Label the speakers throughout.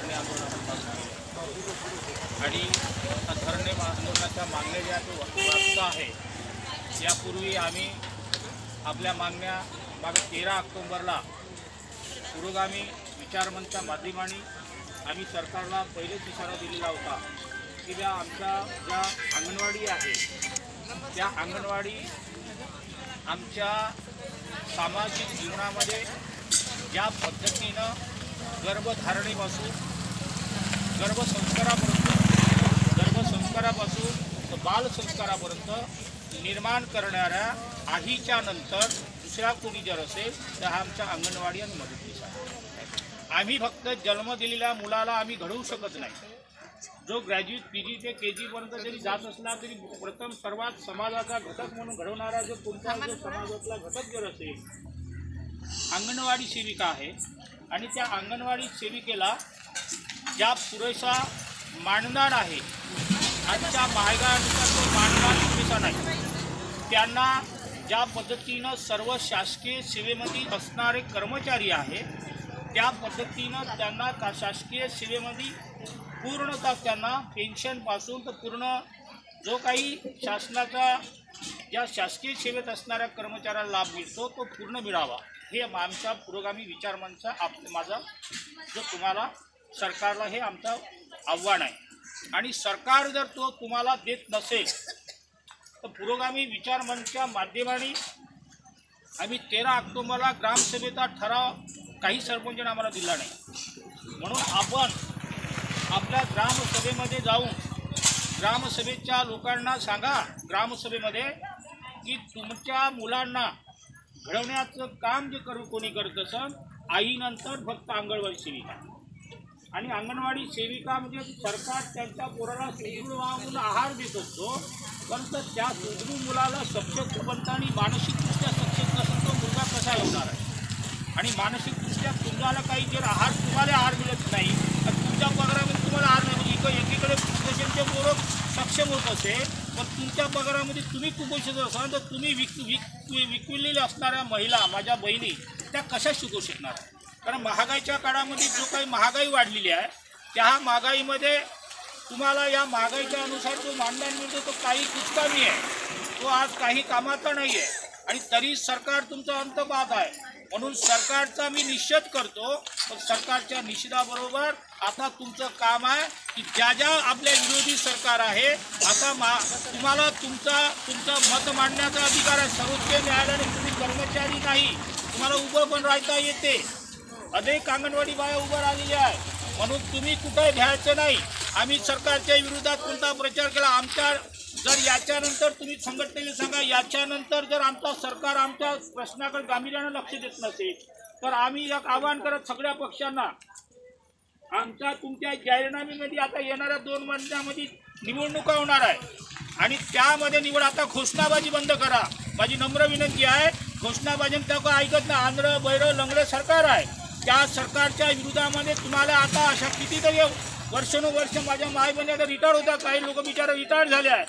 Speaker 1: धरणे आंदोलनाचा भाग झाला आणि धरणे आंदोलनाच्या मागण्या ज्या तो वाचता आहे, यापूर्वी आम्ही आपल्या मागण्या मागे 13 ऑक्टोबरला पुरोगामी विचारमंचच्या माध्यमाने आम्ही सरकारला पहिलेच इशारा दिलेला होता की ज्या आमच्या ज्या अंगणवाडी आहे त्या अंगणवाडी आमच्या सामाजिक जीवनामध्ये ज्या पद्धतीनं गर्भधारणेपासून गर्भसंस्कारापासून तर बालसंस्कारापर्यंत निर्माण करणाऱ्या आईच्या नंतर दुसऱ्या कोणी जर असेल तर हा आमच्या अंगणवाडी आणि मदतनीस आहे. आम्ही फक्त जन्म दिलेल्या मुलाला आम्ही घडवू शकत नाही. जो ग्रॅज्युएट PG ते KG पर्यंत जरी जात असला तरी प्रथम सर्वात समाजाचा घटक म्हणून घडवणारा जो कोणता जो समाजातला घटक जर असेल अंगणवाडी सेविका आहे आणि त्या अंगणवाडी सेविकेला ज्या पुरेसा मानधन आहे, आजच्या महागाईनुसार तो मानधन पुरेसा नाही. त्यांना ज्या पद्धतीनं सर्व शासकीय सेवेमध्ये असणारे कर्मचारी आहे त्या पद्धतीनं त्यांना शासकीय सेवेमध्ये पूर्णतः त्यांना पेन्शनपासून तर पूर्ण जो काही शासनाचा ज्या शासकीय सेवेत असणाऱ्या कर्मचाऱ्याला लाभ मिळतो तो पूर्ण मिळावा, हे आमचा पुरोगामी विचारमंचचा माझा जो तुम्हाला सरकारला हे आमचं आव्हान आहे. आणि सरकार जर तो तुम्हाला देत नसेल तर पुरोगामी विचारमंचच्या माध्यमाने आम्ही 13 ऑक्टोबरला ग्रामसभेचा ठराव काही सरपंचांनी आम्हाला दिला नाही, म्हणून आपण आपल्या ग्रामसभेमध्ये जाऊन ग्रामसभेच्या लोकांना सांगा ग्रामसभेमध्ये की तुमच्या मुलांना घडवण्याचं काम जे कोणी करत असेल आईनंतर फक्त अंगणवाडी सेविका आणि अंगणवाडी सेविका म्हणजे सरकार त्यांच्या पोराला सुदृढ म्हणून आहार देत असतो, परंतु त्या सुदृढ मुलाला सक्षम आणि मानसिकदृष्ट्या सक्षम नसेल तो मुलगा कसा होणार आहे. आणि मानसिकदृष्ट्या तुम्हाला काही जर तुम्हाला आहार मिळत नाही तर तुमच्या पगारामध्ये तुम्हाला आहार नाही. एकीकडे कुपोषणचे पोरं सक्षम होत असेल पण तुमच्या पगारामध्ये तुम्ही कुपोषित असाल तर तुम्ही विकलेल्या असणाऱ्या महिला माझ्या बहिणी त्या कशा शिकू शकणार. कारण महागाईच्या काळामध्ये जो काही महागाई वाढलेली आहे त्या महागाईमध्ये तुम्हाला या महागाईच्या अनुसार जो मानधन मिळतो तो काही कुचकामी आहे, तो आज काही कामाचा नाही आहे आणि तरी सरकार तुमचा अंत पाहत आहे. म्हणून सरकारचा मी निषेध करतो, पण सरकारच्या निषेधाबरोबर आता तुमचं काम आहे की ज्या ज्या आपल्या विरोधी सरकार आहे आता तुम्हाला तुमचं मत मांडण्याचा अधिकार आहे. सर्वोच्च न्यायालयाने तुम्ही कर्मचारी नाही, तुम्हाला उभं पण राहता येते. अनेक अंगणवाडी बाया उभं राहिलेल्या आहे, म्हणून तुम्ही कुठे घ्यायचं नाही. आम्ही सरकारच्या विरोधात कोणता प्रचार केला आमच्या जर याच्यानंतर तुम्ही संघटनेला सांगा याच्यानंतर जर आमचा सरकार आमच्या प्रश्नाकडे गांभीर्यानं लक्ष देत नसेल तर आम्ही एक आवाहन करत सगळ्या पक्षांना आमच्या तुमच्या जाहीरनाम्यामध्ये आता येणाऱ्या 2 महिन्यामध्ये निवडणुका होणार आहे आणि त्यामध्ये निवड आता घोषणाबाजी बंद करा. माझी नम्र विनंती आहे. घोषणाबाजी त्या ऐकत नाही. आंध्र बैरं लंगडे सरकार आहे, त्या सरकारच्या विरोधामध्ये तुम्हाला आता अशा कितीतरी वर्षानुवर्ष माझ्या माय बहिणी आता रिटायर होत्या, काही लोक बिचारा रिटायर झाले आहे.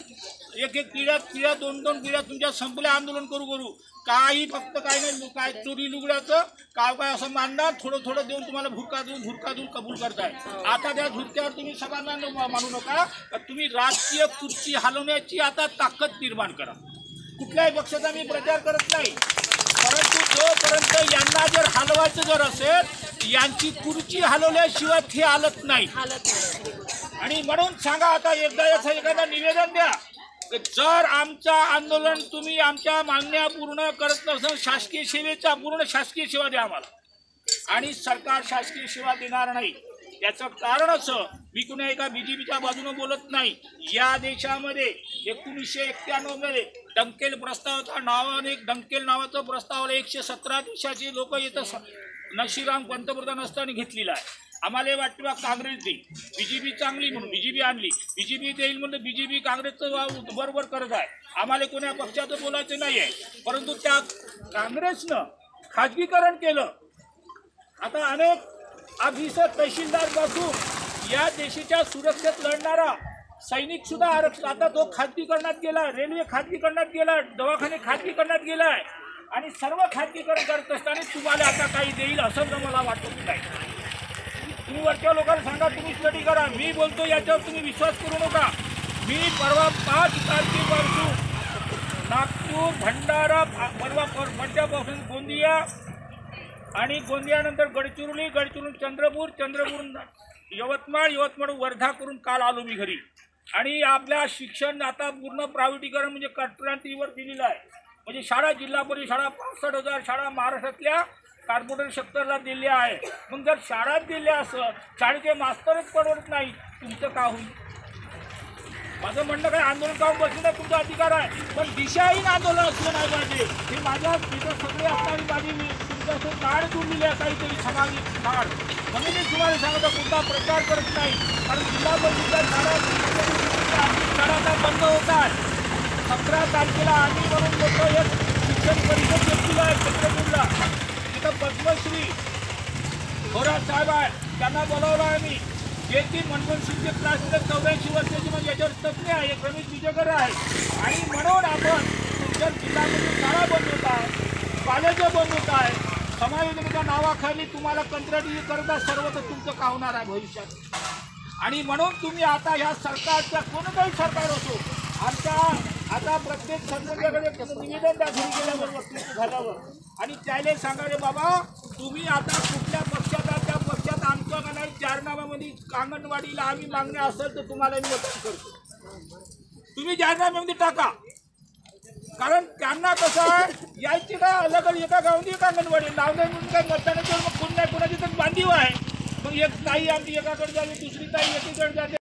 Speaker 1: एक पिढ्या 2 पिढ्या तुमच्या संपल्या आंदोलन करू काही फक्त काही नाही. काय चोरी लुगड्याचं काय असं मानणार थोडं देऊन तुम्हाला भुरका देऊन कबूल करताय. आता त्या झुरक्यावर तुम्ही सगळ्यांना मानू नका. तुम्ही राजकीय खुर्ची हलवण्याची आता ताकद निर्माण करा. कुठल्याही पक्षाचा मी प्रचार करत नाही, परंतु जोपर्यंत यांना जर हलवायचं जर असेल यांची खुर्ची हलवल्याशिवाय हे हालत नाही. आणि म्हणून सांगा आता एकदा एखादा निवेदन द्या जर आमचं आंदोलन तुम्ही आमच्या मागण्या पूर्ण करत नसेल शासकीय सेवेचा पूर्ण शासकीय सेवा द्या आम्हाला. आणि सरकार शासकीय सेवा देणार नाही याचं कारण असं मी कुणा एका BJPच्या बाजूने बोलत नाही. या देशामध्ये 1991 मध्ये डंकेल प्रस्तावाचा नावाने डंकेल नावाचा प्रस्ताव 117 देशाचे लोक येतं नशिराम पंतप्रधान असताना घेतलेला आहे. आम्हाला वाटतं बा काँग्रेस देईल, BJP चांगली म्हणून BJP आणली, BJP देईल म्हणून BJP काँग्रेसचं बरोबर करत आहे. आम्हाला कोण्या पक्षाचं बोलायचं नाही आहे, परंतु त्या काँग्रेसनं खाजगीकरण केलं. आता अनेक ऑफिसर तहसीलदारपासून या देशाच्या सुरक्षेत लढणारा सैनिक सुद्धा आता तो खाजगीकरणात गेला, रेल्वे खाजगीकरणात गेला, दवाखाने खाजगीकरणात गेला आहे आणि सर्व खाजगीकरण करत असताना तुम्हाला आता काही देईल असं मला वाटत नाही. तुम्ही वरच्या लोकांना सांगा, तुम्ही स्टडी करा. मी बोलतो याच्यावर तुम्ही विश्वास करू नका. मी परवा 5 तारखेपासून नागपूर, भंडारा, परवा पंजाबपासून गोंदिया आणि गोंदियानंतर गडचिरोली चंद्रपूर, यवतमाळ वर्धा करून काल आलो मी घरी. आणि आपल्या शिक्षण आता पूर्ण प्रायव्हेटीकरण म्हणजे कटक्रांतीवर दिलेलं आहे. म्हणजे शाळा, जिल्हा परिषद शाळा 65,000 शाळा महाराष्ट्रातल्या कॉर्पोरेट सेक्टरला दिल्या आहे. मग जर शाळात दिल्या असं, शाळेचे मास्तरच परवडत नाही, तुमचं का होईल? माझं म्हणणं काय, आंदोलन करून बसणं तुमचा अधिकार आहे, पण दिशाहीन आंदोलन असलं नाही पाहिजे. हे माझ्या तिथं सगळे असणारी माझी तुमच्यासोबत काढ जोडलेली आहे, काहीतरी सामाजिक काढ. म्हणून मी तुम्हाला सांगतो, कुठला प्रचार करत नाही. कारण जिल्हा परिषदेच्या शाळा बंद होतात. 17 तारखेला आम्ही म्हणून बोलतो एक शिक्षण परिषद घेतलेला आहे चंद्रपूरला. तिथं पद्मश्री थोरात साहेब आहे, त्यांना बोलावलं आहे मी. जे ती मनमोहन सिंगचे क्लासमध्ये 84 वर्षाची म्हणजे याच्यावर तज्ञ आहे, रमेश विजयकर आहे. आणि म्हणून आपण तुमच्या जिल्ह्यामध्ये शाळा बंद होत आहे, कॉलेज बंद होत आहे. समाज योजनेच्या नावाखाली तुम्हाला कंत्राटी करता सर्व तर तुमचं का होणार आहे भविष्यात. आणि म्हणून तुम्ही आता ह्या सरकारच्या कोणतंही सरकार असो, आमच्या आता प्रत्येक सरकारकडे निवेदन दाखल केल्यावर वक्तव्य झाल्यावर आणि त्याला सांगायचे, बाबा तुम्ही आता कुठल्या पक्षात त्या पक्षात आमचं का नाही जाहीरनाम्यामध्ये अंगणवाडीला आम्ही मागण्या असेल तर तुम्हाला मी मदत करतो. तुम्ही जाहीरनाम्यामध्ये टाका. कारण त्यांना कसं आहे, यायची का अलग एका गावामध्ये एक अंगणवाडी नाव नाही म्हणून काय मतदानाचं मग कोण नाही कोणाची तर बांधीव आहे. मग एक ताई आमची एकाकडे जाते, दुसरी ताई एकीकडे जाते.